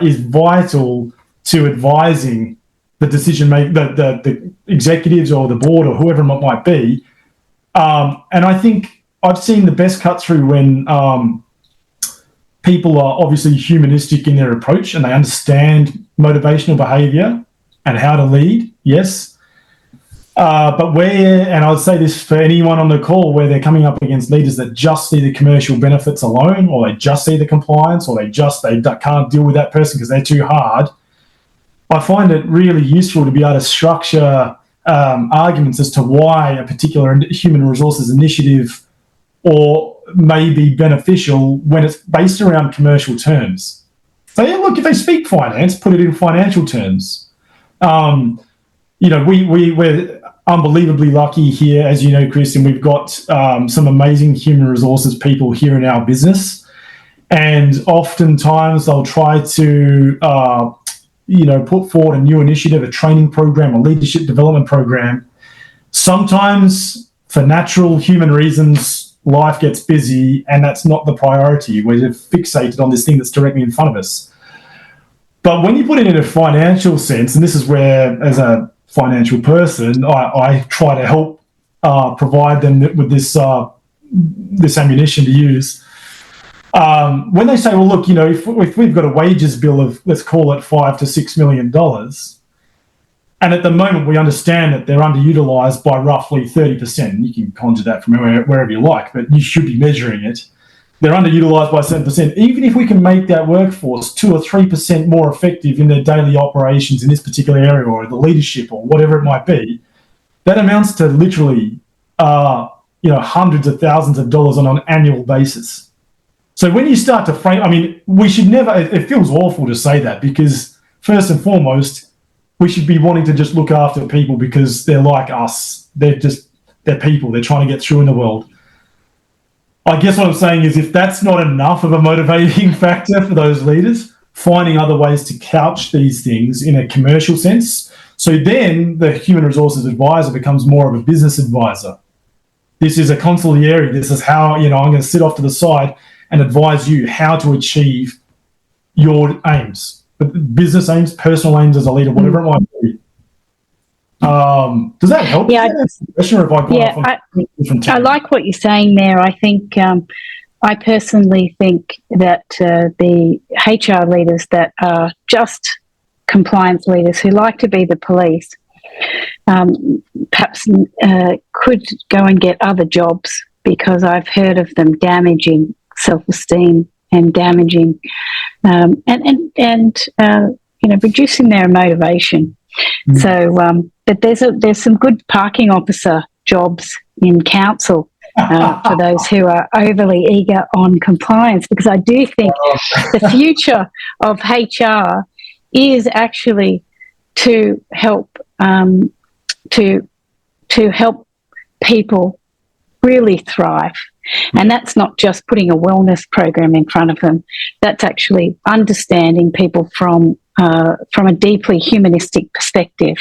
is vital to advising the decision make the executives or the board or whoever it might be. And I think I've seen the best cut through when people are obviously humanistic in their approach and they understand motivational behavior and how to lead, yes. But and I'll say this for anyone on the call, where they're coming up against leaders that just see the commercial benefits alone, or they just see the compliance, or they can't deal with that person because they're too hard. I find it really useful to be able to structure arguments as to why a particular human resources initiative or may be beneficial when it's based around commercial terms. So yeah, look, if they speak finance, put it in financial terms. We're unbelievably lucky here, as you know, Chris, and we've got some amazing human resources people here in our business. And oftentimes they'll try to, put forward a new initiative, a training program, a leadership development program. Sometimes, for natural human reasons, life gets busy and that's not the priority. We're fixated on this thing that's directly in front of us. But when you put it in a financial sense, and this is where, as a financial person, I try to help provide them with this ammunition to use. When they say, well, look, if we've got a wages bill of, let's call it $5 to $6 million, and at the moment we understand that they're underutilized by roughly 30%, you can conjure that from wherever you like, but you should be measuring it. They're underutilized by 7%. Even if we can make that workforce 2 or 3% more effective in their daily operations in this particular area, or the leadership, or whatever it might be, that amounts to literally, hundreds of thousands of dollars on an annual basis. So when you start to frame, we should never, it feels awful to say that, because first and foremost, we should be wanting to just look after people because they're like us. They're people. They're trying to get through in the world. I guess what I'm saying is, if that's not enough of a motivating factor for those leaders, finding other ways to couch these things in a commercial sense. So then the human resources advisor becomes more of a business advisor. This is a consigliere. This is how, I'm going to sit off to the side and advise you how to achieve your aims, business aims, personal aims as a leader, whatever it might be. Does that help? Yeah, I like what you're saying there. I think I personally think that the HR leaders that are just compliance leaders who like to be the police perhaps could go and get other jobs, because I've heard of them damaging self-esteem and damaging reducing their motivation. So, but there's some good parking officer jobs in council for those who are overly eager on compliance, because I do think the future of HR is actually to help to help people really thrive. And that's not just putting a wellness program in front of them. That's actually understanding people from from a deeply humanistic perspective,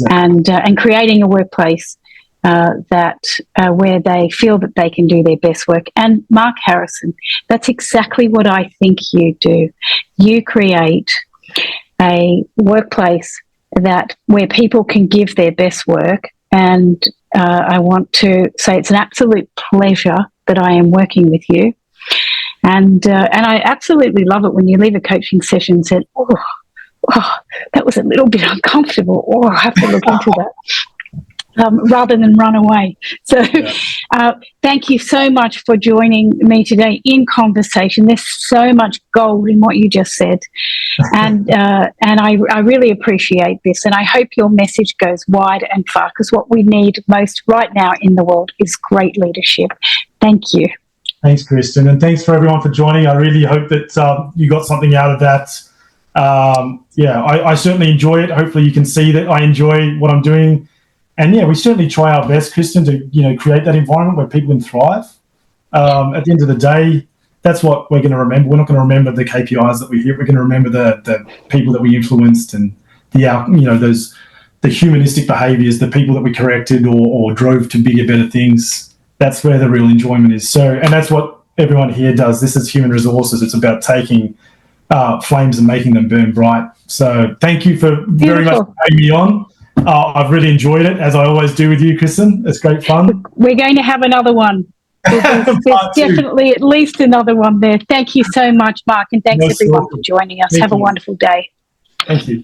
and creating a workplace that where they feel that they can do their best work. And Mark Harrison, that's exactly what I think you do. You create a workplace where people can give their best work. And I want to say it's an absolute pleasure that I am working with you. And I absolutely love it when you leave a coaching session and said, oh, that was a little bit uncomfortable. Oh, I have to look into that. Rather than run away. So thank you so much for joining me today in conversation. There's so much gold in what you just said. And I really appreciate this. And I hope your message goes wide and far, because what we need most right now in the world is great leadership. Thank you. Thanks, Kristen. And thanks for everyone for joining. I really hope that you got something out of that. I certainly enjoy it. Hopefully you can see that I enjoy what I'm doing. And we certainly try our best, Kristen, to create that environment where people can thrive. At the end of the day, that's what we're going to remember. We're not going to remember the KPIs that we hit. We're going to remember the people that we influenced and the humanistic behaviours, the people that we corrected or drove to bigger, better things. That's where the real enjoyment is. And that's what everyone here does. This is human resources. It's about taking flames and making them burn bright. So thank you for very much for having me on. I've really enjoyed it, as I always do with you, Kristen. It's great fun. We're going to have another one. There's definitely at least another one there. Thank you so much, Mark, and thanks everyone for joining us. Have a wonderful day. Thank you.